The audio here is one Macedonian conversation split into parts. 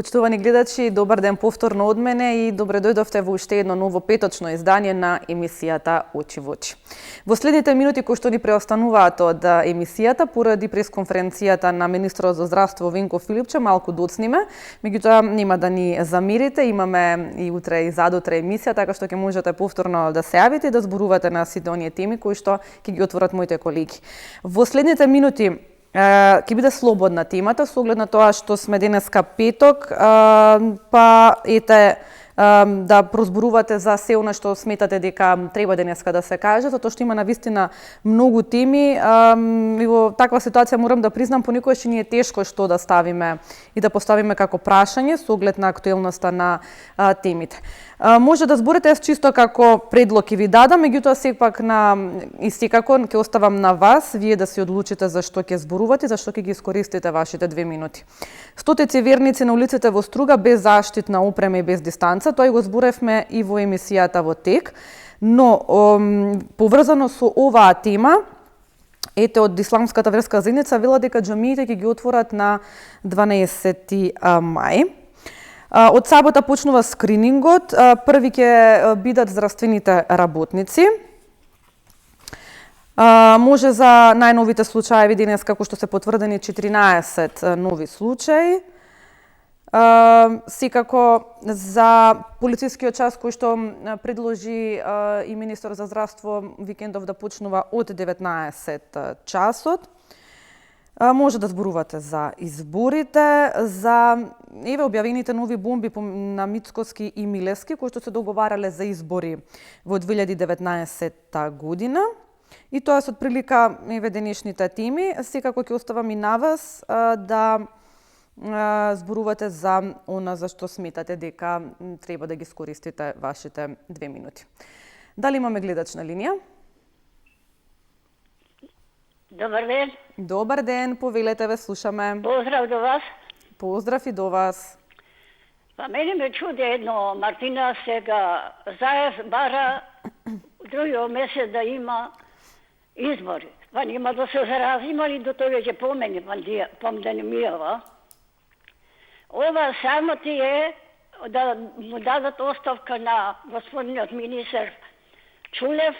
Почитувани гледачи, добар ден повторно од мене и добре дојдовте во уште едно ново петочно издание на емисијата Очи во очи. Во следните минути кои што ни преостануваат од емисијата, поради пресконференцијата на министерот за здравство Венко Филипче, малку доцниме, меѓутоа нема да ни замирите, имаме и утре и задутре емисија, така што ќе можете повторно да се јавите и да зборувате на сите оние теми кои што ќе ги отворат моите колеги. Во следните минути ќе биде слободна темата, со оглед на тоа што сме денеска петок, па ете да прозборувате за се она што сметате дека треба денеска да се каже, затоа што има навистина многу теми и во таква ситуација морам да признам понекогаш ни е тешко што да ставиме и да поставиме како прашање со оглед на актуелноста на темите. Може да зборите чисто како предлог ќе ви дадам, меѓутоа сепак и секако ќе оставам на вас, вие да се одлучите за што ќе зборувате, за што ќе ги искористите вашите 2 минути. Стотици верници на улиците во Струга без заштитна опрема и без дистанца, тој го зборевме и во емисијата во тек, но поврзано со оваа тема, ете од Исламската верска заедница вела дека џамиите ќе ги отворат на 12 мај. Од сабота почнува скринингот, први ќе бидат здравствените работници. Може за најновите случаи денес како што се потврдени 14 нови случаи. Секако за полицискиот час кој што предложи и министер за здравство викендов да почнува од 19 часот. Може да зборувате за изборите, за објавените нови бомби на Мицкоски и Милевски, кои што се договарале за избори во 2019 година. И тоа се отприлика денешните теми. Секако ќе оставам и на вас да зборувате за она за што сметате дека треба да ги скористите вашите 2 минути. Дали имаме гледач на линија? Добар ден. Добар ден, повелете, ве слушаме. Поздрав до вас. Поздрав и до вас. Па мене ме чуди едно, Мартина сега Заев бара другиот месец да има избори. Па нема да се заразима и до тоа ќе помени пандемијава. Ова само ти е да му дадат оставка на господинот министер Чулев,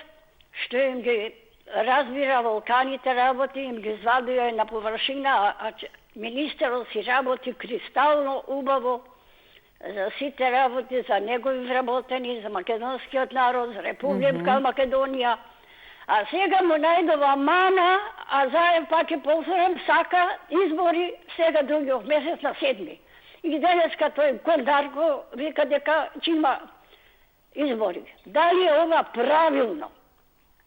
што им ги разбира вулканите работи, им ги извадија на површина, а министерот си работи кристално убаво за сите работи, за негови вработени, за македонскиот народ, за Република Македонија. А сега му најдова мана, а Заев пак е повторен, сака избори сега другиот месец на 7. И денеска тој Кондарко вика дека ќе има избори. Дали е ова правилно?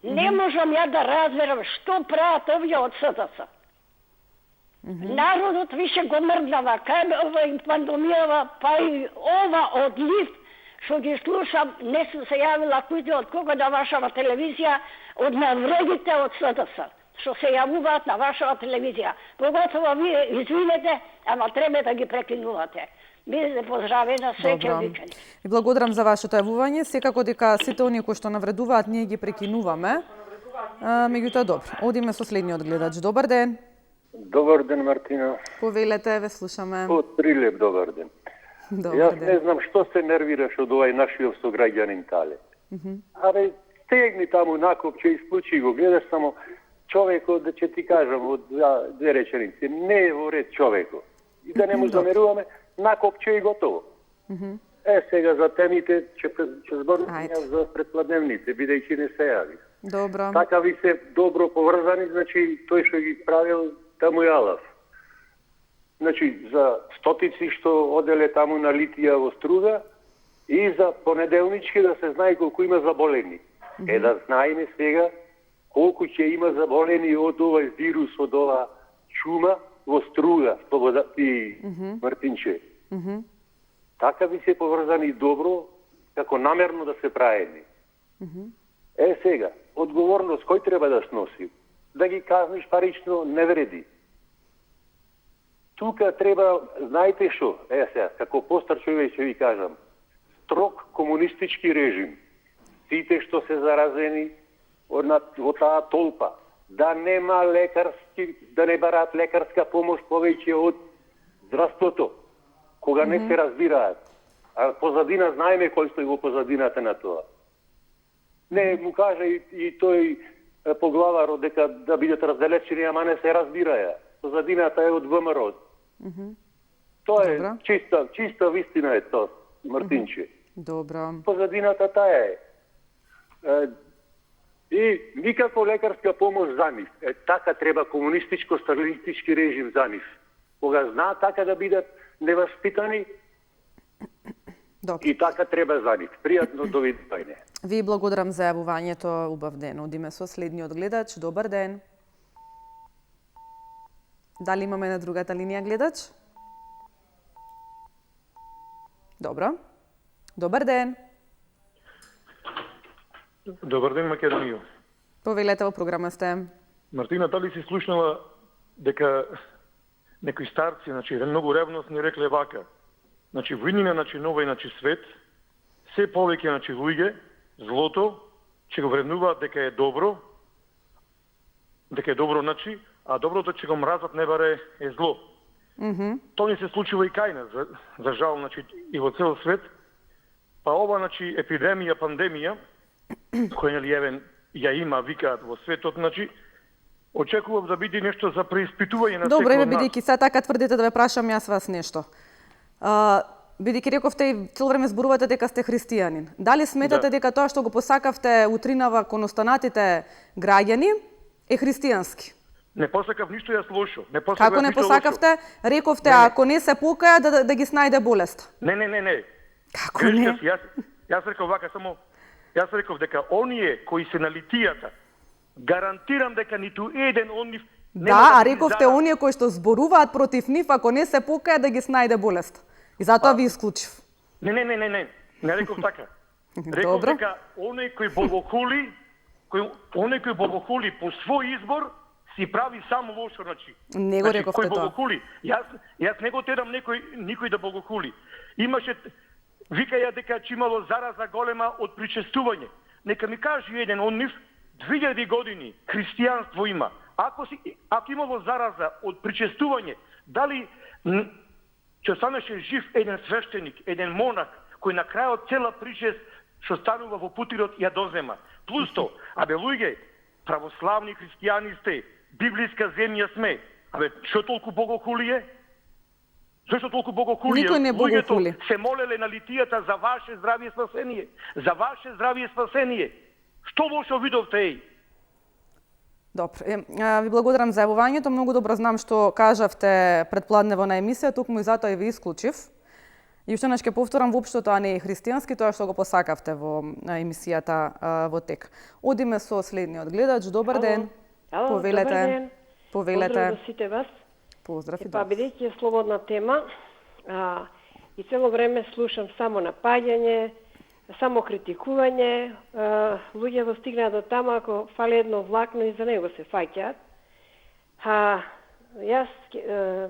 Не можам ја да разберам што прават овие од СДС. Народот више го мрднава, кај ова и пандемијава, па и ова од лифт, што ги слушам, не сум се јавила кој од кога да вашава телевизија, од навредите од СДС, што се јавуваат на вашава телевизија. Поготово вие извинете, ама треба да ги прекинувате. Бидете поздравена, среќен викенд. И благодарам за вашето јавување. Секако дека сите оние кои што навредуваат, ние ги прекинуваме. Меѓутоа, добро. Одиме со следниот гледач. Добар ден. Добар ден, Мартина. Повелете, ве слушаме. Од Прилеп, добар ден. Јас не знам што се нервираш од овај нашиот сограѓанин Тале. Абе, стегни таму накопче и исплучи го. Гледаш само човекот, да ќе ти кажам од 2 реченици. Не е во ред човекот. И да не му замеруваме, накопче и готово. Сега за темите ќе зборувам за предпладневните, бидејќи не се јави. Добро. Така ви се добро поврзани, значи тој што ги правил таму јалав. Значи за стотици што оделе таму на Литија во Струга и за понеделнички да се знае колку има заболени. Да знаеме сега колку ќе има заболени од овој вирус, од ова чума во Струга, Слобода и Мартинче. Така ви се поврзани добро, како намерно да се праени. Сега, одговорност кој треба да сноси? Да ги казниш парично не вреди. Тука треба, знаете што, сега, како постар човек ќе ви кажам, строг комунистички режим. Сите што се заразени од таа толпа, да нема лекарски, да не бараат лекарска помош повеќе од здравството. кога не се разбираат. А позадина знаеме кој стои во позадината на тоа. Не му кажа и тој поглавар дека да бидат разделечени, ама не се разбираја. Позадината е од ВМРО. Тоа е чиста вистина е тоа, Мартинче. Добро. Позадината таа е. И никако лекарска помош за нив. Така треба комунистичко-сталинистички режим за нив. Кога знаат така да бидат неваспитани, Добро. и така треба за нив. Пријатно довидување. Ви благодарам за јавувањето, убав ден. Одиме со следниот гледач. Добар ден. Дали имаме на другата линија гледач? Добро. Добар ден. Добар ден, Македонија. Повелете, во програма сте. Мартина, дали си слушнала дека некои старци, многу ревностни рекле вака, во иднина, нова свет, се повеќе, луѓе, злото, ќе го вреднуваат дека е добро, а доброто ќе го мразат, не баре е зло. Тоа ни се случува и кај нас, за жал, и во цел свет. Па ова, епидемија, пандемија, која ја има, викаат во светот, очекував да биде нешто за преиспитување на Добро, секој од нас. бидејќи се така тврдите, да ве прашам јас вас нешто. Бидејќи рековте и цело време зборувате дека сте христијанин. Дали сметате дека тоа што го посакавте утринава кон останатите граѓани е христијански? Не посакав ништо јас лошо. Како не посакавте? Рековте, ако не се покаја, да ги снајде болест. Не. Како не? Јас реков вака, јас реков дека оние кои се на литијата, гарантирам дека ниту еден од нив Да, а рековте оние кои што зборуваат против нив, ако не се покаја, да ги снајде болест. И затоа ви исклучив. Не реков така. Реков дека оној кој богохули по свој избор, си прави само лошо, Не го рековте тоа. Јас не го терам никој да богохули. Имаше, викаја дека че имало зараза голема од причестување. Нека ми кажи еден од нив, 2000 години христијанство има. Ако имало зараза од причестување, дали ќе станеше жив еден свештеник, еден монах, кој на крајот цела причест што станува во путирот ја дозема. Плюс то, луѓе, православни христијани сте, библиска земја сме. Што толку богохулие? Зошто толку богохулие? Никој не богохули. Луѓето се молеле на литијата за ваше здравје и спасение. За ваше здравје и спасение. Што лошо видовте, еј? Добро. Ви благодарам за јавувањето. Многу добро знам што кажавте предпладнево на емисија, токму и затоа и ви исклучив. И уште ќе повторам, воопшто тоа не е христијански, тоа што го посакавте во емисијата во тек. Одиме со следниот гледач. Добар ден. Повелете. Добар ден. Поздрав до сите вас. Поздрав и да. Бидејќи е слободна тема, и цело време слушам само напаѓање, само критикување, луѓе го стигнаа до тама, ако фали едно влакно и за него се фаќаат. Јас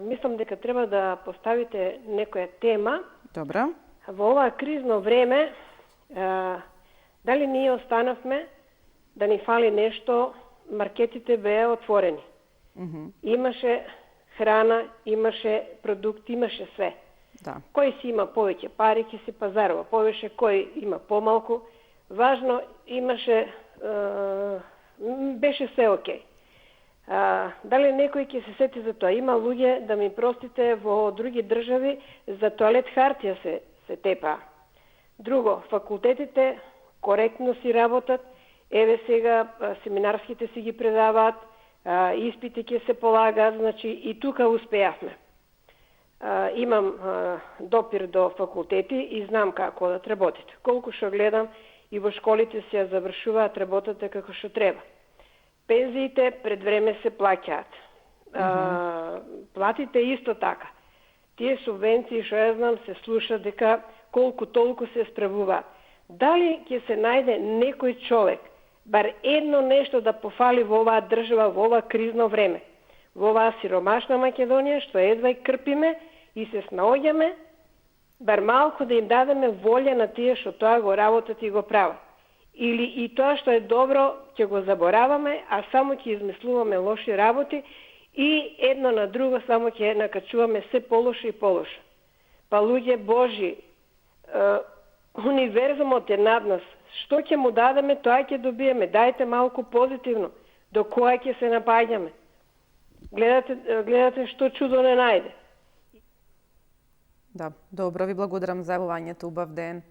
мислам дека треба да поставите некоја тема. Добра. Во ова кризно време, дали ние останавме да ни фали нешто, маркетите беа отворени. Имаше храна, имаше продукти, имаше све. Да. Кој си има повеќе пари, ќе се пазарува повеќе, кој има помалку. Важно, имаше, беше се окей. Дали некој ќе се сети за тоа? Има луѓе, да ми простите, во други држави за тоалет хартија се тепа. Друго, факултетите коректно си работат. Еве сега семинарските си ги предаваат, испити ќе се полагаат, значи и тука успеавме. Имам допир до факултети и знам како да работите. Колку што гледам и во школите се ја завршуваат, работата како што треба. Пензиите пред време се плаќаат. Платите исто така. Тие субвенции, што ја знам, се слуша дека колку толку се справуваат. Дали ќе се најде некој човек, бар едно нешто да пофали во оваа држава, во ова кризно време, во оваа сиромашна Македонија, што едва и крпиме и се снаоѓаме, бар малку да им дадеме волја на тие што тоа го работат и го прават. Или и тоа што е добро ќе го забораваме, а само ќе измислуваме лоши работи и едно на друго само ќе накачуваме се полошо и полошо. Па луѓе Божи, универзумот е над нас. Што ќе му дадеме, тоа ќе добиеме. Дајте малку позитивно. До која ќе се напаѓаме. Гледате што чудо не најде. Да, добро, ви благодарам за јавувањето, убав ден.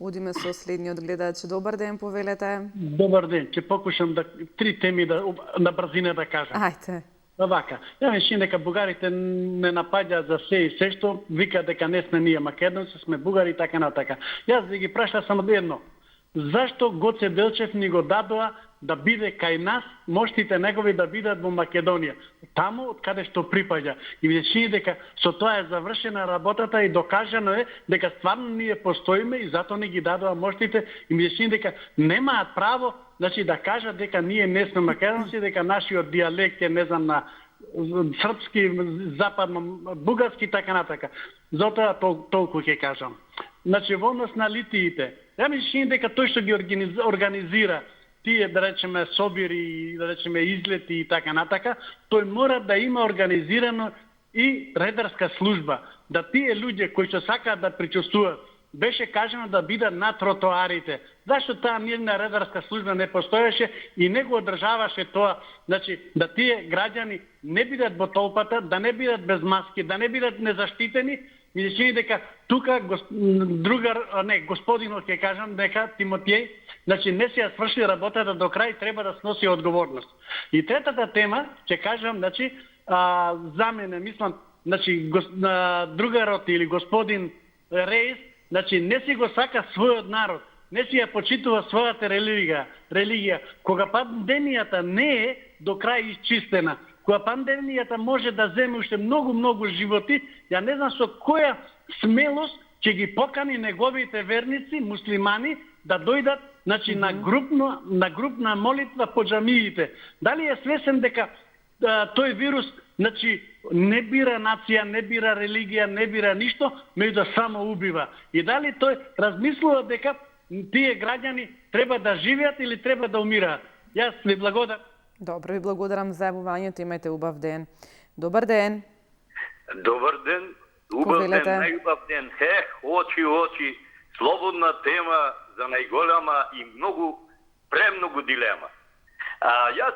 Удиме со следниот гледач. Добар ден, повелете. Добар ден, ќе покушам три теми на брзина да кажам. Ајте. Вака, ја мислам дека бугарите не напаѓаат за се и се што, вика дека не сме ние македонци, сме бугари и така натака. Јас да ги праша само едно. Зашто Гоце Делчев ни го дадоа да биде кај нас, моштите негови да бидат во Македонија, таму од каде што припаѓа. И ми се чини дека со тоа е завршена работата и докажано е дека стварно ние постоиме и затоа ни ги дадоа моштите и ми се чини дека немаат право, значи да кажат дека ние не сме македонци, дека нашиот дијалект е не знам на српски, западно бугарски така натака. Затоа толку ќе кажам. Значи во однос на литиите, ја ми се чини дека тој што ги организира тие, да речеме, собири, да речеме, излети и така натака, тој мора да има организирано и редарска служба. Да тие луѓе кои што сакаат да причувствуваат, беше кажано да бидат на тротоарите. Зашто таа мирна редарска служба не постоеше и не го одржаваше тоа, значи да тие граѓани не бидат во толпата, да не бидат без маски, да не бидат незаштитени. Ми се чини дека тука господинот ќе кажам дека Тимотиј, значи не се ја сврши работата до крај, треба да сноси одговорност. И третата тема ќе кажам, значи за мене мислам, значи другарот или господин Реис, значи не си го сака својот народ, не си ја почитува својата религија. Кога пандемијата не е до крај исчистена, кога пандемијата може да земе уште многу животи, ја не знам со која смелост ќе ги покани неговите верници, муслимани, да дојдат, значи, на групна молитва по џамиите. Дали е свесен дека тој вирус, значи, не бира нација, не бира религија, не бира ништо, меѓутоа само убива. И дали тој размислува дека тие граѓани треба да живеат или треба да умираат? Јас ви благодарам. Добро, ви благодарам за јавувањето, имајте убав ден. Добар ден. Добар ден, убав ден, најубав ден. Очи, слободна тема за најголема и премногу дилема. Јас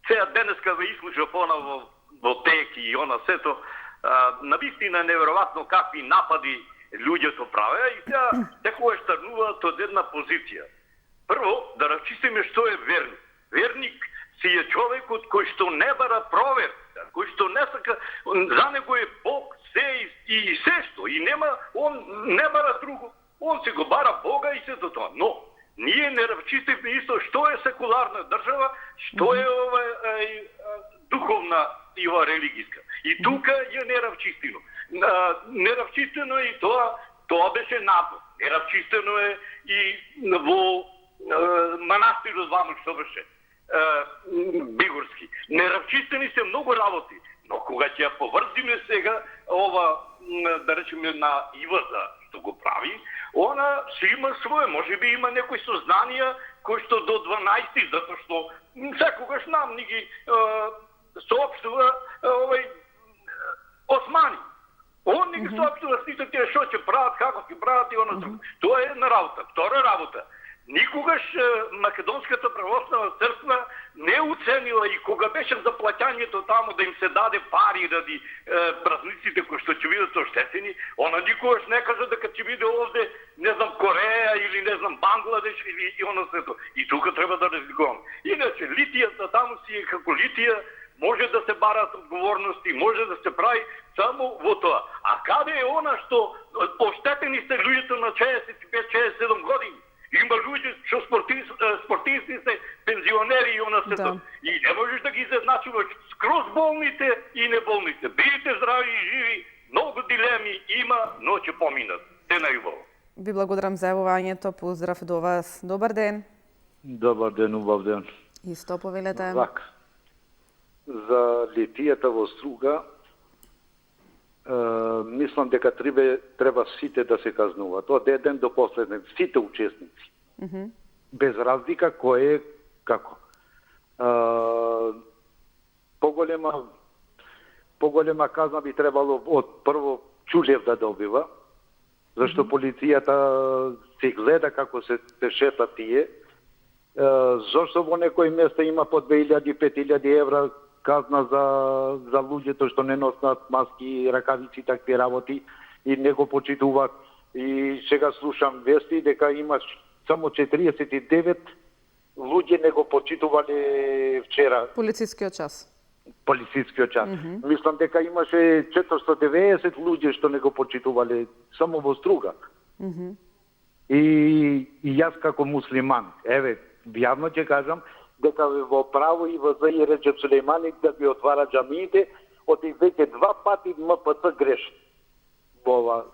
сега денеска ве изслушав во тек и она сето, навистина неверојатно какви напади луѓето правеа и сега секогаш тргнуваат од една позиција. Прво, да расчистиме што е верник. Верник си е човекот кој што не бара проверка, кој што не сака, за него е Бог се и се што, и он не бара друго, он се го бара Бога и се до тоа. Но, ние не расчистивме исто што е секуларна држава, што е духовна и религијска. И тука е неравчистено. Неравчистено е и тоа беше надвор. Неравчистено е и во манастирот ваму што беше Бигорски. Неравчистени се многу работи, но кога ќе ја поврзиме сега да речеме на Иваза што го прави, она си има свое, може би има некои сознанија кои што до 12, затоа што секогаш нам ни ги соопштува Османи. Он ни ги соопштува сите тие што ќе прават, како ќе прават и оно друго. Тоа е една работа. Втора работа. Никогаш Македонската православна црква не уценила и кога беше за плаќањето таму да им се даде пари ради празниците кои што ќе бидат оштетени, она никогаш не кажа дека ќе биде овде, не знам, Кореја или не знам, Бангладеш или оно сето. И тука треба да разликуваме. Иначе литијата таму си е како литија, може да се барат одговорности, може да се прави само во тоа. А каде е она што оштетени се луѓето на 65-67 години? Има луѓе што спортисти се пензионери и она сето. И не можеш да ги изедначуваш скроз болните и неболните. Бидете здрави и живи, многу дилеми има, но ќе поминат. Те најубаво. Ви благодарам за јавувањето, поздрав до вас. Добар ден. Добар ден, убав ден. Исто повелете. Вак. За литијата во Струга, мислам дека треба сите да се казнуваат, од еден до последен, сите учесници. Без разлика кој е како. Поголема казна би требало од прво чулев да добива, зашто полицијата се гледа како се шета тие. Зошто во некои места има по 2000-5000 евра казна за луѓето што не носат маски, ракавици, такви работи и не го почитуваат. И сега слушам вести дека има само 49 луѓе не го почитувале вчера Полицискиот час. Мислам дека имаше 490 луѓе што не го почитувале само во Струга. И јас како муслиман, јавно ќе кажам дека во право и во и Реджеп Сулејмани да ги отвара џамиите, од и веќе 2 пати МПЦ греши. Во ова.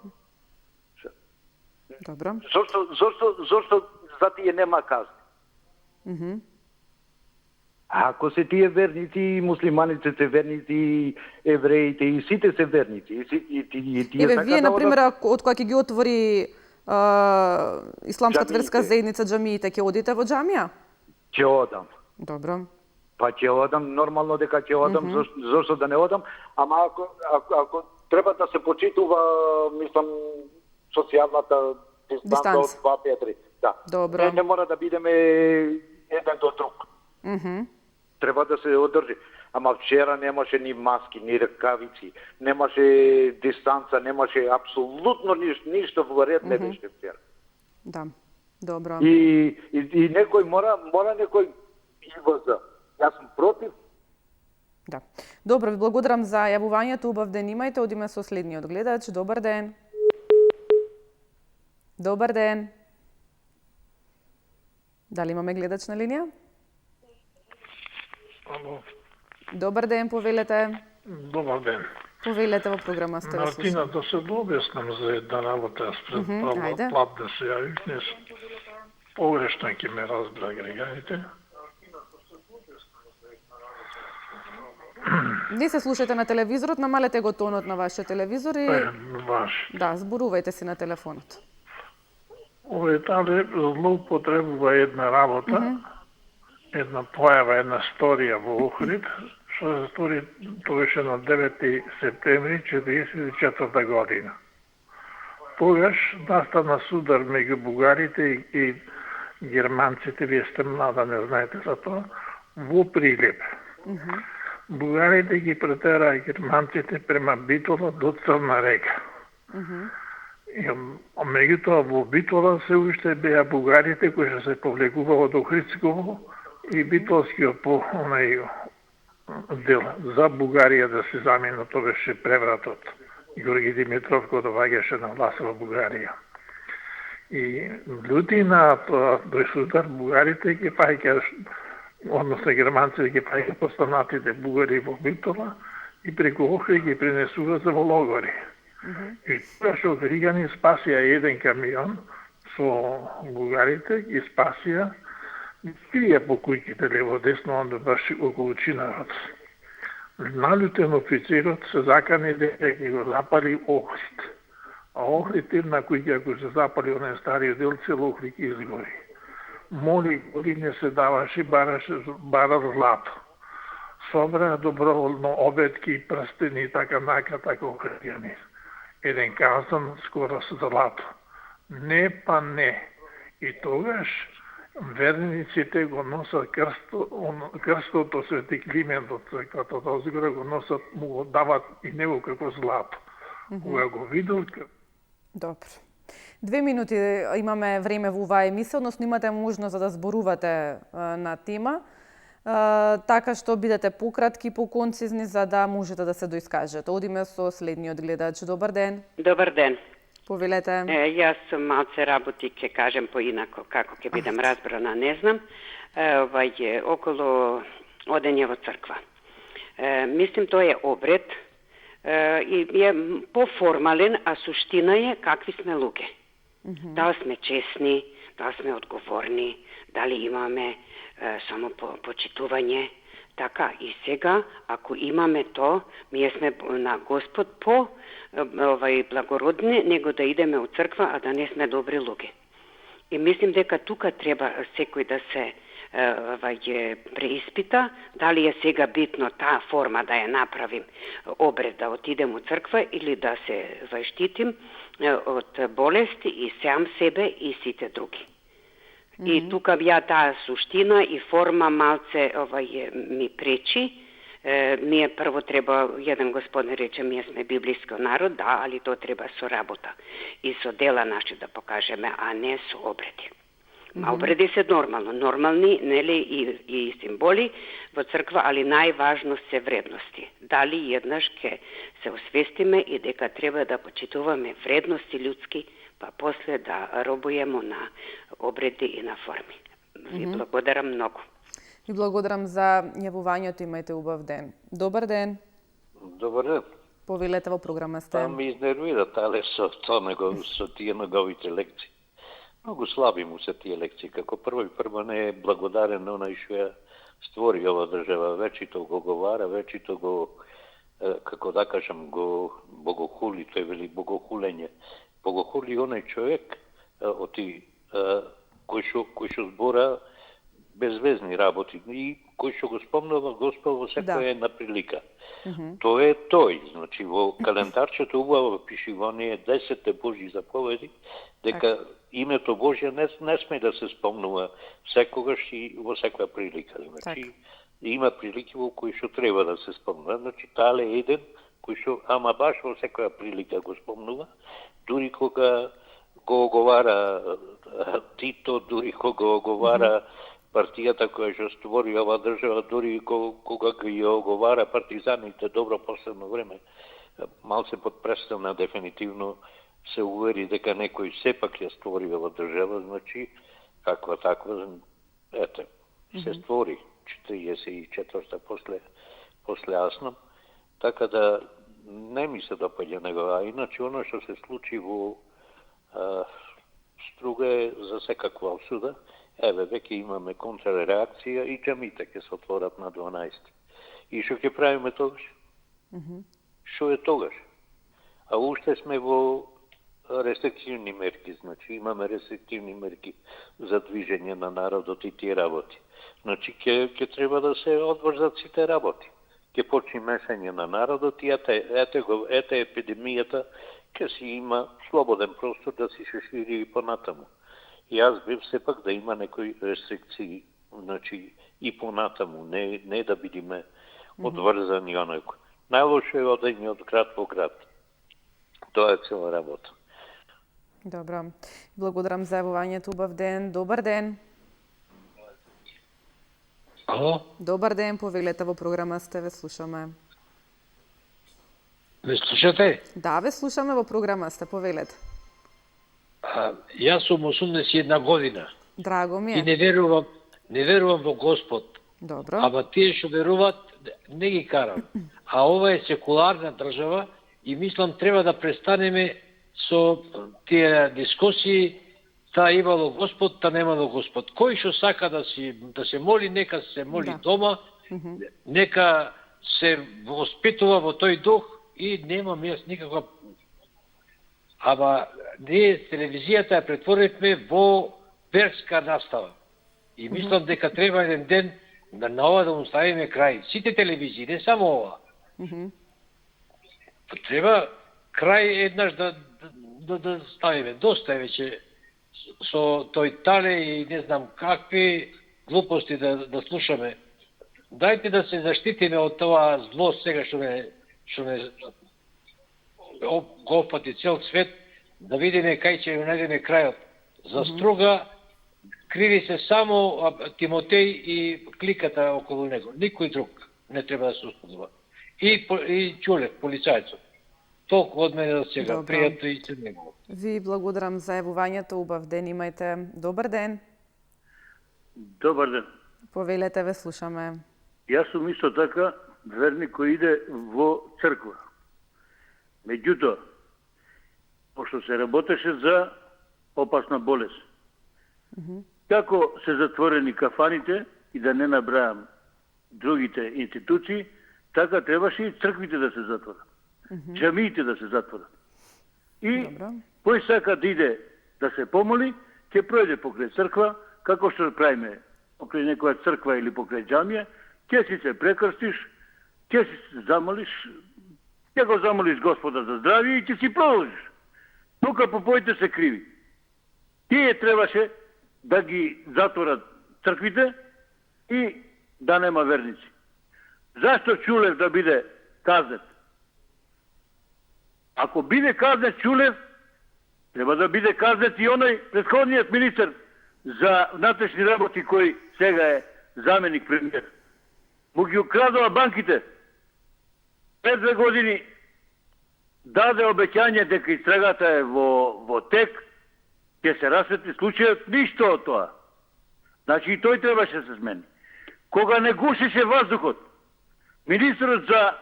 Добро. Зошто за тие нема казни? Ако се тие верници, муслиманите се верници, евреите и сите се верници. Еве, вие, например, од кога ќе ги отвори исламската верска заедница џамиите, ќе одите во џамија? Ќе одам. Добро. Па ќе одам, нормално дека ќе одам, зошто да не одам, ама ако треба да се почитува, мислам, социјалната дистанца од 2 метри. Да. Добро. Не мора да бидеме еден до друг. Треба да се одржи. Ама вчера немаше ни маски, ни ракавици, немаше дистанца, немаше апсолутно ништо во ред не беше вчера. Да, добро. И некој мора некој ИВЗ. Јас сум против. Да. Добро, ви благодарам за јавувањето, убав ден имајте, одиме со следниот гледач. Добар ден. Добар ден. Дали имаме гледач на линија? Ало. Добар ден, повелете. Добар ден. Повелете во програма сте да слушам. Мартина, да се објаснам за една работа, јас пред плат да се јавив днес. Погрешно ќе ме разбра граѓаните. Не се слушате на телевизорот, намалете го тонот на вашиот телевизор и... Ваш. Да, зборувајте си на телефонот. Овој тале злоупотребува една работа, една појава, една сторија во Охрид, што се стори тогаш на 9 септември 1944 година. Тогаш настана судар меѓу бугарите и германците, вие сте млада, не знаете за тоа, во Прилеп. Бугарите ги претераа германците према Битола до Црна река. Меѓутоа во Битола се уште беа бугарите кои што се повлекуваа од Охридсково и Битолскиот по онај дел за Бугарија да се замена, тоа беше превратот. Георги Димитров кога доаѓаше на власт во Бугарија. И луѓе на тоа дојсудар бугарите ги паѓа, односно германците ги паѓа постанатите бугари во Битола и преку Охрид ги пренесува за во логори. И тогаш од Ригани спасија еден камион со бугарите, ги спасија, крија по куќите лево десно, онда баш околу Чинарот. Налютен офицерот се закани дека ги го запали Охрид. А Охрид една куќа, ако се запали онен стариот дел, цело Охрид изгори. Моли не се даваше, бара злато. Собра доброволно обетки, прстени, така охридјани. Еден казан скоро со злато. Не па не. И тогаш верниците го носат крстот од Свети Климент од црквата од Озгора, го носат, му го дават и него како злато. Кога го видел... Добро. 2 минути имаме време во оваа емисија, односно имате можност за да зборувате на тема, така што бидете пократки, поконцизни, за да можете да се доискажете. Одиме со следниот гледач. Добар ден. Добар ден. Повелете. Јас малце работи ќе кажем поинако, како ќе бидам разбрана, не знам, околу одење во црква. Мислим, тој е обред и е поформален, а суштина е какви сме луѓе. Дали сме честни, дали сме одговорни, дали имаме само почитување. Така, и сега, ако имаме то, ние сме на Господ благородни, него да идеме у црква, а да не сме добри луѓе. И мислим дека тука треба секој да се preispita da li je сега bitno ta forma da je napravim obred, da otidem u crkva ili da se zaštitim od bolesti i sam sebe i site drugi. I тука ја таа суштина и форма малце ми пречи. Ние прво треба, еден господин рече, ние сме библиски народ, да, али то треба со работа и со дела наши да покажеме, а не со обреди. Ма обреди се нормални, нели и символи во црква, али најважно се вредности. Дали еднаш ке се освестиме и дека треба да почитуваме вредности људски, па после да робуемо на обреди и на форми. Ви благодарам многу. И благодарам за јавувањето, имајте убав ден. Добар ден. Добар ден. Повелете во програма сте. Па ми изнервира тале со тие неговите лекции. Многу слаби му се тие лекции. Како прво не е благодарен на онај што ја створи ова држава. Вечито го говора, вечито го, како да кажам, го богохули, тој вели богохулење. Богохули онај човек кој што збора безвезни работи и кој што го спомнува Господ во секоја една прилика. Тоа е тој. Значи, во календарчето убаво пише во оние 10 Божји заповеди, дека името Божје не сме да се спомнува секогаш и во секоја прилика. Значи, има прилики во кои што треба да се спомнува. Значи, тале е еден кој што, ама баш во секоја прилика го спомнува, дури кога го оговара Тито, дури кога го оговара партијата која што створи ова држава, дури кога ги оговара партизаните, добро последно време, малце подпреставна дефинитивно се увери дека некој сепак ја створи ова држава, значи, каква таква, се створи 44-та после Аснам, така да не ми се допаѓа него, а иначе оно што се случи во Струга е за секаква осуда. Еве, веќе имаме контрреакција и џамите ќе се отворат на 12. И што ќе правиме тогаш? Што е тогаш? А уште сме во рестриктивни мерки, значи имаме рестриктивни мерки за движење на народот и тие работи. Значи ќе треба да се одврзат сите работи. Ќе почне мешање на народот и ете епидемијата ќе си има слободен простор да си се шири и понатаму. И аз бив сепак да има некои рестрикции, значи и понатаму, не да бидиме одврзани онако. Најлошо е одење од град во град. Тоа е цела работа. Добро. Благодарам за јавувањето. Убав ден. Добар ден. Ало? Добар ден, повелете во програма сте, ве слушаме. Ме слушате? Да, ве слушаме, во програма сте, повелете. Јас сум 81 година. Драго ми е. И не верувам во Господ. Добро. Ама тие што веруваат, не ги карам. А ова е секуларна држава и мислам треба да престанеме со тие дискусии, та имало Господ, та немало Господ. Кој што сака да се моли, нека се моли дома, нека се воспитува во тој дух и немам јас никаква. Ама ние телевизијата ја претворивме во верска настава. И мислам дека треба еден ден на ова да му ставиме крај. Сите телевизии, не само ова. Треба крај еднаш да ставиме. Доста е веќе со тој тале и не знам какви глупости да слушаме. Дајте да се заштитиме од тоа зло сега што не го опфати цел свет, да видиме кај ќе го најдеме крајот. За Струга криви се само Тимотеј и кликата околу него. Никој друг не треба да се усподува. И Чулев, полицајцот. Толку од мене до сега. Пријатно и се него. Ви благодарам за јавувањето. Убав ден имајте. Добар ден. Добар ден. Повелете, ве слушаме. Јас сум исто така верник кој иде во црква. Меѓутоа, пошто се работеше за опасна болест. Како се затворени кафаните, и да не набрајам другите институции, така требаше и црквите да се затворат. Џамиите да се затворат. И кој сака да иде да се помоли, ќе пројде покрај црква, како што правиме покрај некоја црква или покрај џамија, ќе си се прекрстиш, ќе си се замолиш, ќе го замолиш Господа за здравие и ќе си продолжиш. Тука попоите се криви. Тие требаше да ги затворат црквите и да нема верници. Зашто Чулев да биде казнет? Ако биде казнет Чулев, треба да биде казнет и оној претходниот министер за внатрешни работи кој сега е заменик премиер. Му ги украдува банките. Пред 2 години даде обеќање дека истрагата е во тек, ќе се расветли случајот, ништо од тоа. Значи и тој требаше да се смени. Кога не гушеше воздухот, министерот за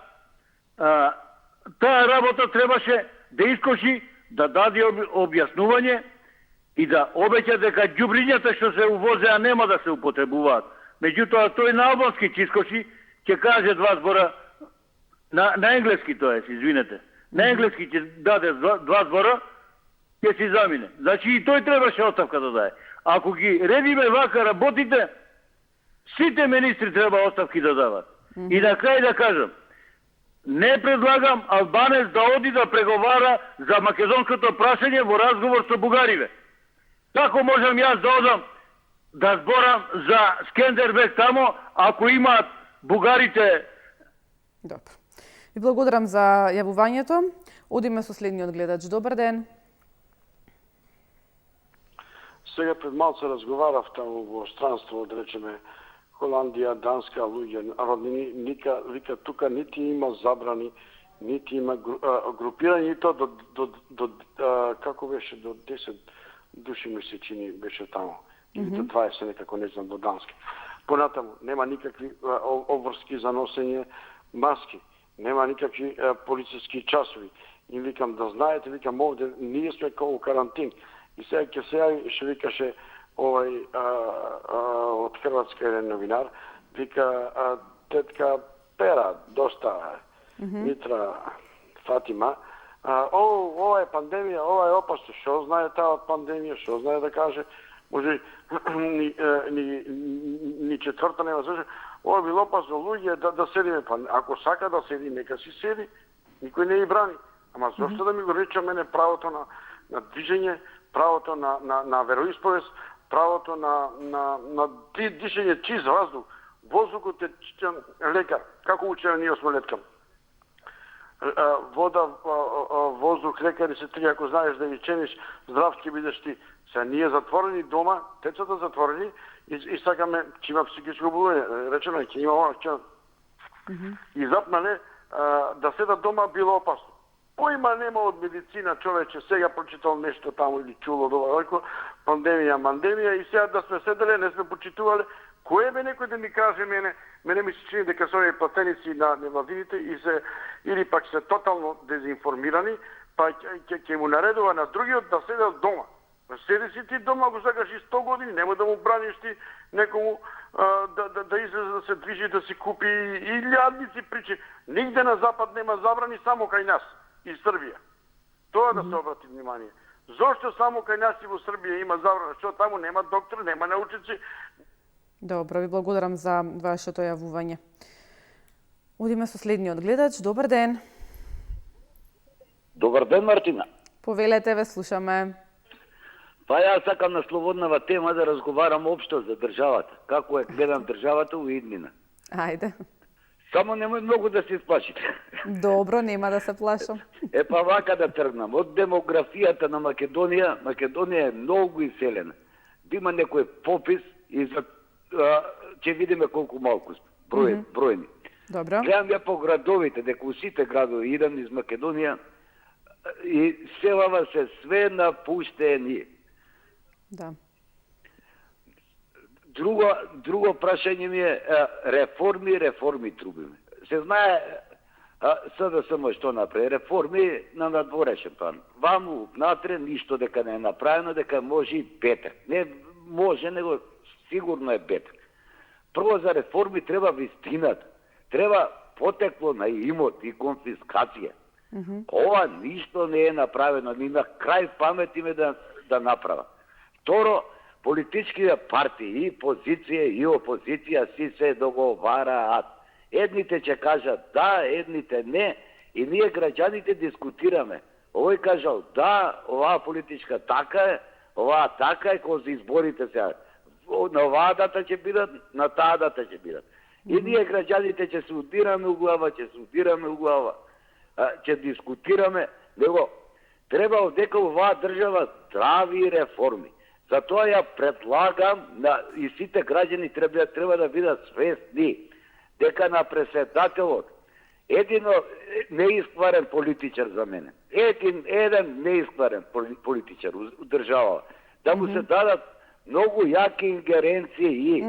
таа работа требаше да искочи, да даде објаснување и да обеќа дека ѓубрињата што се увозеа нема да се употребуваат. Меѓутоа тој на албански ќе искочи, ќе каже 2 збора на енглески, извинете. На енглески ќе даде 2 збора, ќе си замине. Значи и тој требаше оставка да даде. Ако ги редиме вака работите, сите министри треба оставки да дават. И на крај да кажам, не предлагам албанец да оди да преговара за македонското прашање во разговор со бугариве. Како можам јас да одам да зборам за Скендербег тамо, ако имаат бугарите... Добро. Ви благодарам за јавувањето. Одиме со следниот гледач. Добар ден. Сега пред малце разговарав таму во странство, да речеме, Холандија, Данска, луѓе, роднини, вика тука нити има забрани, нити има групирање, и то до како беше, до 10 души ми се чини беше таму. Или до 20 некако, не знам, до Данска. Понатаму, нема никакви обврски за носење маски, нема никакви полициски часови. И викам, да знаете, викам, овде ние сме како карантин. И сега ќе се јави, што викаше овај од Хрватска еден новинар, вика тетка Пера, доста Митра Фатима, ова е пандемија, ова е опасно. Што знае таа од пандемија, што знае да каже? Може ни четврта нема зашто. Ова било опасно, луѓе да седиме, па ако сака да седи, нека си седи. Никој не ја брани. Ама зошто да ми го рече мене правото на движење, правото на вероисповест, правото на дишење чист воздух. Воздухот е чистен лекар. Како учеме ние осмолеткам? Вода, воздух, лекари се три, ако знаеш да ги чениш, здрав ќе бидеш ти. Сега ние затворени дома, децата затворени и сакаме, ќе има психичко болење, речено ќе има она, ќе... И запнале, да седат дома било опасно. Поима нема од медицина, човече, сега прочитал нешто таму или чуло ова, пандемија, мандемија, и сега да сме седеле, не сме почитувале. Кој бе некој да ми каже мене ми се чини дека се овие платеници на невладините и се, или пак се тотално дезинформирани, па ќе му наредува на другиот да седат дома. Седи си ти дома, го сакаш и 100 години, нема да му браниш ти некому да излезе да се движи, да си купи и илјадници причи. Нигде на запад нема забрани, само кај нас и Србија. Тоа да се обрати внимание. Зошто само кај нас и во Србија има забрана? Што таму нема доктори, нема научници? Добро, ви благодарам за вашето јавување. Одиме со следниот гледач. Добар ден. Добар ден, Мартина. Повелете, ве слушаме. Па јас сакам на слободнава тема да разговарам општо за државата. Како е гледам државата у иднина. Ајде. Само немој многу да се исплашите. Добро, нема да се плашам. Па вака да тргнам. Од демографијата на Македонија, Македонија е многу иселена. Да има некој попис и за ќе видиме колку малку бројни. Добро. Гледам ја по градовите, дека у сите градови идам из Македонија и селава се све напуштени. Да. Друго прашање ми е реформи трубиме. Се знае СДСМ што направи реформи на надворешен план. Ваму внатре ништо дека не е направено, дека може и бетер. Не може, него сигурно е бетер. Прво за реформи треба вистината. Треба потекло на имот и конфискација. Ова ништо не е направено, ни на крај памет име да направа. Второ, политичките партии, и позиција и опозиција си се договараат. Едните ќе кажат да, едните не, и ние граѓаните дискутираме. Овој кажал да, оваа политичка така е, оваа така е, кога се изборите сега. На оваа дата ќе бидат, на таа дата ќе бидат. И ние граѓаните ќе се удираме у глава, ќе дискутираме, него треба овдека оваа држава здрави реформи. Затоа ја предлагам и сите граѓани треба да бидат свесни дека на преседателот едино неискварен политичар за мене. Еден неискварен политичар у држава. Да му се дадат многу јаки ингеренции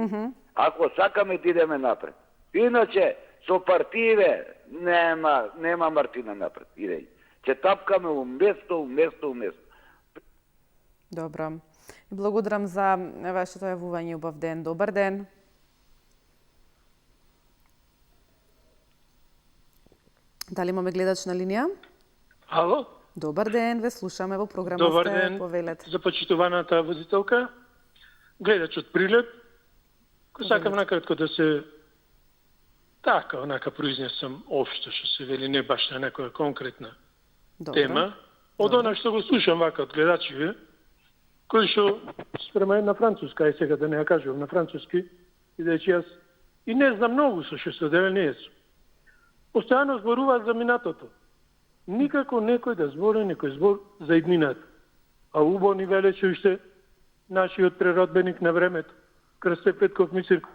ако сакаме да идеме напред. Иначе со партиите нема Мартина напред. Идеј. Ќе тапкаме уместо. Добро. Благодарам за вашето јавување, убав ден. Добар ден. Дали имаме гледач на линија? Ало? Добар ден, ве слушаме во програма. Добар сте, ден, повелете. за почитуваната водителка. Гледач од Прилеп. Кој сакам накратко да се така, онака произнесам општо, што се вели, не баш на некоја конкретна тема. Од она што го слушам вака од гледачиве, кој што спрема една француска, ај сега да не ја кажувам на француски, и да јас и не знам многу со што се одеве, не сум. Постојано зборуваат за минатото. Никако некој да збори некој збор за иднината. А убаво ни велеше уште нашиот преродбеник на времето, Крсте Петков Мисирков.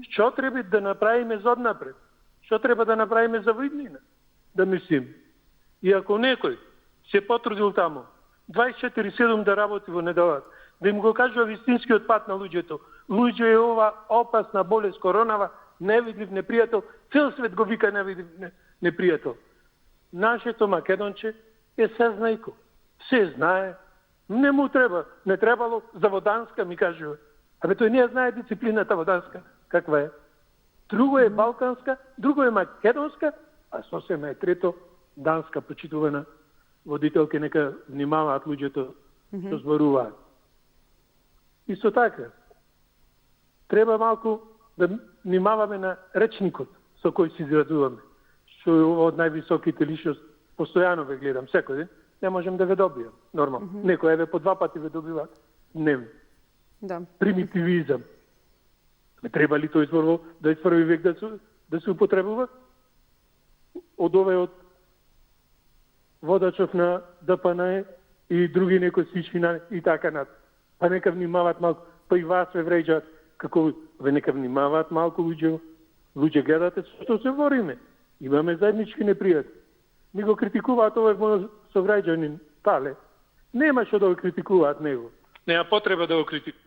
Што треба да направиме за однапред? Што треба да направиме за иднина? Да мислим. И ако некој се потрудил таму 24/7 да работи во неделата, да им го кажува вистинскиот пат на луѓето. Луѓе е ова опасна болест коронава, невидлив непријател, цел свет го вика невидлив непријател. Нашето македонче е сезнајко. Се знае. Не му треба. Не требало за воданска, ми кажува. Абе тој не знае дисциплината воданска каква е. Друго е балканска, друго е македонска, а сосема е трето данска, почитувана водителки, нека внимаваат луѓето што зборуваат. Исто така, треба малку да внимаваме на речникот со кој се изразуваме. Што е од највисоките личности, постојано ве гледам, секој ден, не можем да ве добијам, нормално. Некој еве по 2 пати ве добива дневно. Да. Примитивизам. Треба ли тој збор да 21 век да се употребува? Од овој од водачов на ДПН и други некои слични и така над. Па нека внимаваат малку, па и вас ве вреđаат, како ве нека внимаваат малку луѓе гледате што се бориме. Имаме заеднички непријатели. Ми го критикуваат овој мој сограѓанин Тале. Нема што да го критикуваат него. Нема потреба да го критикуваат.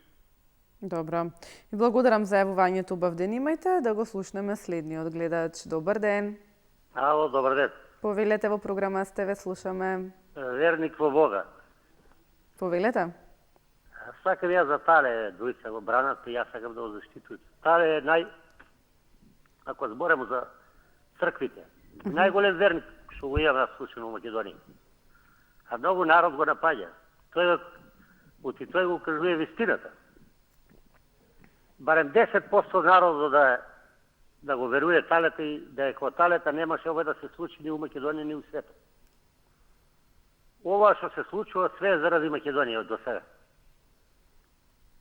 Добро. И благодарам за јавувањето, убав ден имајте, да го слушнеме следниот гледач. Добар ден. Ало, добар ден. Повелете во програма сте, ве слушаме. Верник во Бога. Повелете. Сакам ја за Тале, двојца го бранат, и јас сакам да го заштитувам. Тале е ако зборемо за црквите, најголем верник што го имаме на случај во Македонија. А многу народ го напаѓа. Тој го кажува вистината. Барем 10% народот да го веруе Талета и да е кога Талета немаше ова да се случи ни у Македонија ни у светот. Ова што се случува све заради Македонија до сега.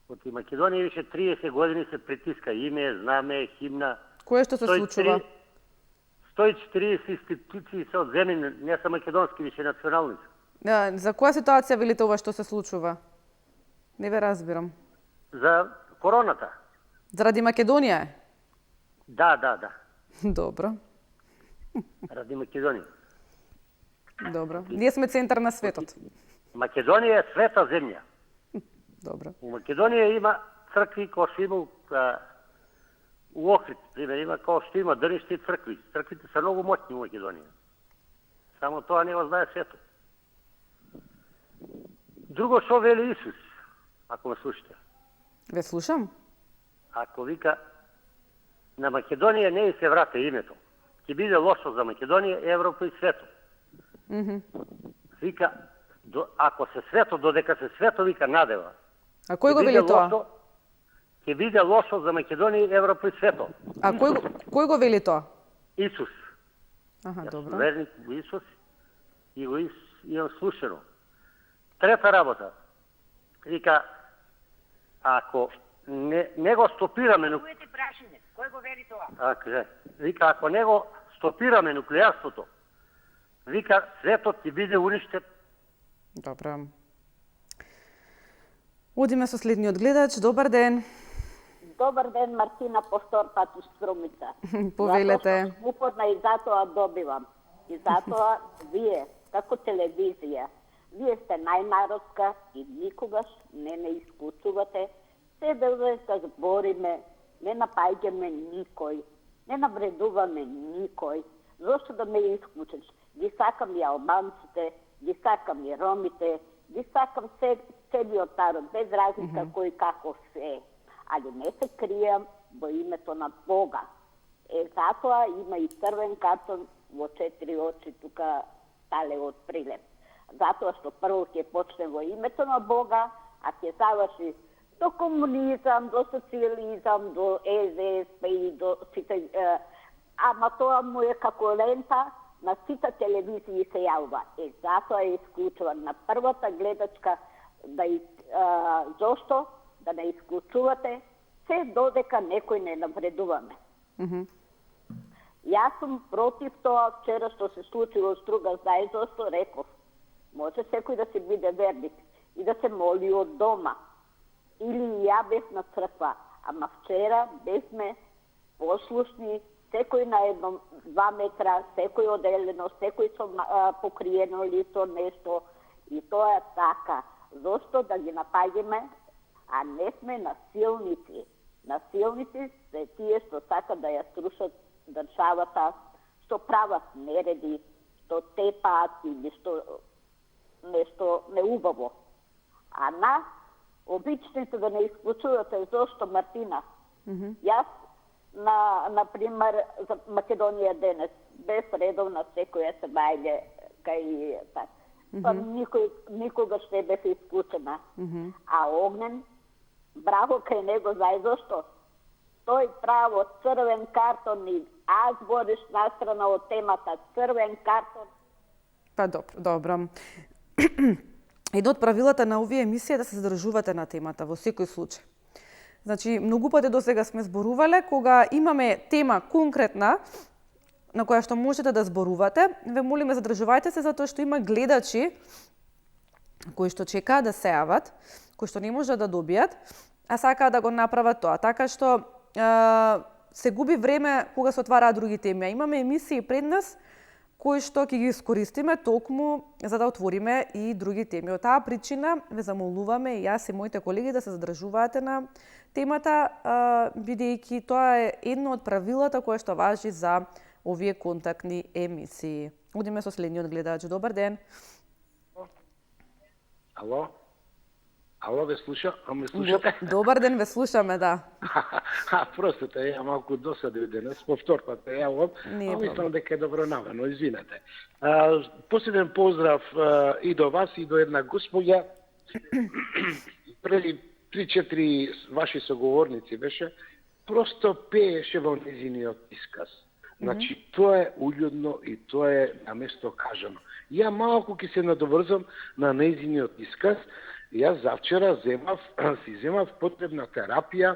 Од Македонија више 30 години се притиска име, знаме, химна. Кое што се случува? 140 институции се одземени, не се македонски, више национални. За која ситуација велите ова што се случува? Не ве разбирам. За короната. Заради Македонија е? Да. Добро. Ради Македонија. Добро. Ние сме центар на светот. Македонија е света земја. Добро. У Македонија има цркви кои што има у Охрид, пример, има кои што има дрништи цркви. Црквите се многу моćни у Македонија. Само тоа не го знае светот. Друго што вели Исус, ако ме слушате. Ве слушам. Ако вика на Македонија не се врата името, ќе биде лошо за Македонија, Европа и светот. Вика, ако се светот, додека се светот, вика надева. А кој го вели тоа? Ќе биде лошо за Македонија и Европа и светот. А кој го вели тоа? Исус. Аха, добро. Верник во Исус и го имам слушано. Трета работа. Вика, ако не го стопираме... Кој го вели тоа? Вика, ако не го стопираме нуклеарството, вика, светот ќе биде уништен. Добро. Одиме со следниот гледач. Добар ден. Добар ден, Мартина, повтор пат из Струмица. Повелете. Затоа сум упорна и затоа добивам. И затоа вие, како телевизија, вие сте најнародска и никогаш не исклучувате. Се да збориме, не напаѓаме никој, не навредуваме никој. Зошто да ме исклучиш? Ги сакам и албанците, ги сакам и ромите, ги сакам целиот народ, без разлика кој како се. Али не се кријам во името на Бога. Затоа има и црвен картон во 4 очи тука тале од Прилеп. Затоа што прво ќе почне во името на Бога, а ќе заврши до комунизам, до социализам, до СДСП и до сите... Ама тоа му е како лента, на сите телевизии се јавува. Затоа е исклучуван на првата гледачка зошто да не исклучувате се додека некој не навредуваме. Јас сум против тоа вчера што се случи во Струга, знаеш зошто реков. Може секој да се биде верник и да се моли од дома. Или ја бев на црква, ама вчера бевме послушни, секој на 2 метра, секој оделено, секој со покриено лицо нешто. И тоа е така. Зошто да ги напаѓаме, а не сме насилници. Насилници се тие што сакат да ја срушат државата, што прават нереди, што тепаат или што нешто неубаво. А нас, обичните да не исклучувате, зошто, Мартина? Јас, например, за Македонија денес, без редовна секоја се бајле кај так. Па никогаш не бев исклучена. А Огнен, браво кај него, знај зошто? Тој право црвен картон и аз бориш настрана од темата црвен картон. Па добро. Едно од правилата на овие емисија е да се задржувате на темата во секој случај. Значи, многу пати до сега сме зборувале, кога имаме тема конкретна, на која што можете да зборувате, ве молиме задржувајте се затоа што има гледачи кои што чекаат да се јават, кои што не можат да добијат, а сакаат да го направат тоа. Така што се губи време кога се отвараат други теми. А имаме емисии пред нас кои што ќе ги искористиме токму за да отвориме и други теми. Од таа причина ве замолуваме и јас и моите колеги да се задржуваате на темата, бидејќи тоа е едно од правилата кое што важи за овие контактни емисии. Одиме со следниот гледач. Добар ден. Ало? Ало, ве слушате? Добар ден, ве слушаме, да. Простите, ја малку досадив денес, повтор пат ја јавам, а мислам дека е добронамерно, извинете. Посебен поздрав и до вас и до една господја. Преди 3-4 ваши соговорници беше, просто пееше во незиниот исказ. Значи, тоа е уљудно и тоа е на место кажано. Ја малку ќе се надоврзам на незиниот исказ. Јас завчера си земав потребна терапија,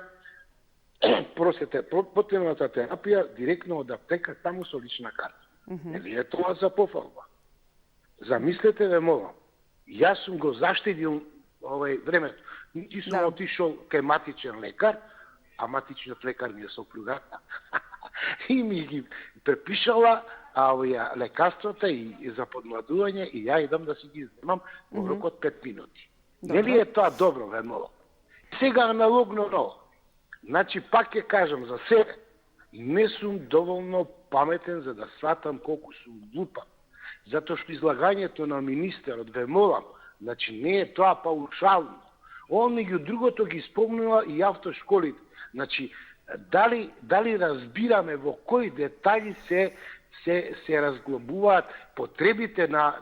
потребната терапија директно од аптека, таму со лична карта. Нели е тоа за пофалба? Замислете, ве молам. Јас сум го заштедил времето. Нити сум отишол кај матичен лекар, а матичниот лекар ми е сопругата. И ми ги препишала лекарствата и за подмладување и ја идам да си ги земам во рок од 5 минути. Нели е тоа добро, ве молам? Сега аналогно ново. Значи, пак ќе кажам за себе, не сум доволно паметен за да сватам колку сум глупа. Затоа што излагањето на министерот, ве молам, значи не е тоа паушално. Он меѓу другото ги спомнува и автошколите. Значи, дали разбираме во кои детали се разглобуваат потребите на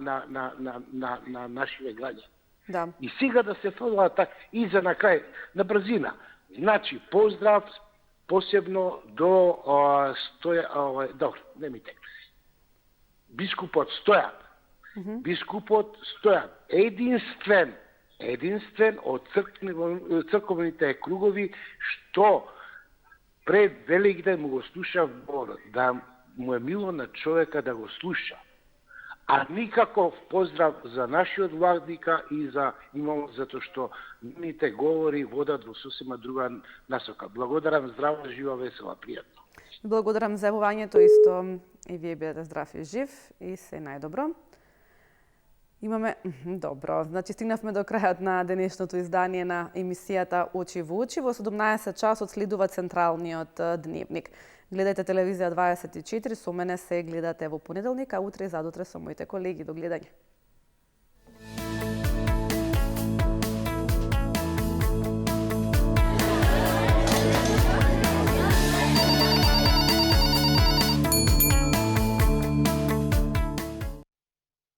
нашите граѓани. Да. И сега да се фрлаа така, и за на крај, на брзина. Значи, поздрав посебно до бискупот Стојан. Бискупот Стојан, единствен од црковните кругови, што пред Великден му го слуша говорот, да му е мило на човека да го слуша. А никаков поздрав за нашиот владика и за имам, затоа што нивните говори водат во сосема друга насока. Благодарам, здраво, жива, весела, пријатно. Благодарам за јавувањето, исто и вие бидете здрав и жив и се најдобро. Имаме, добро, значи стигнавме до крајот на денешното издание на емисијата Очи во очи. Во 17 часот следува централниот дневник. Гледајте телевизија 24, со мене се гледате во понеделник, а утре и задутре со моите колеги. До гледање.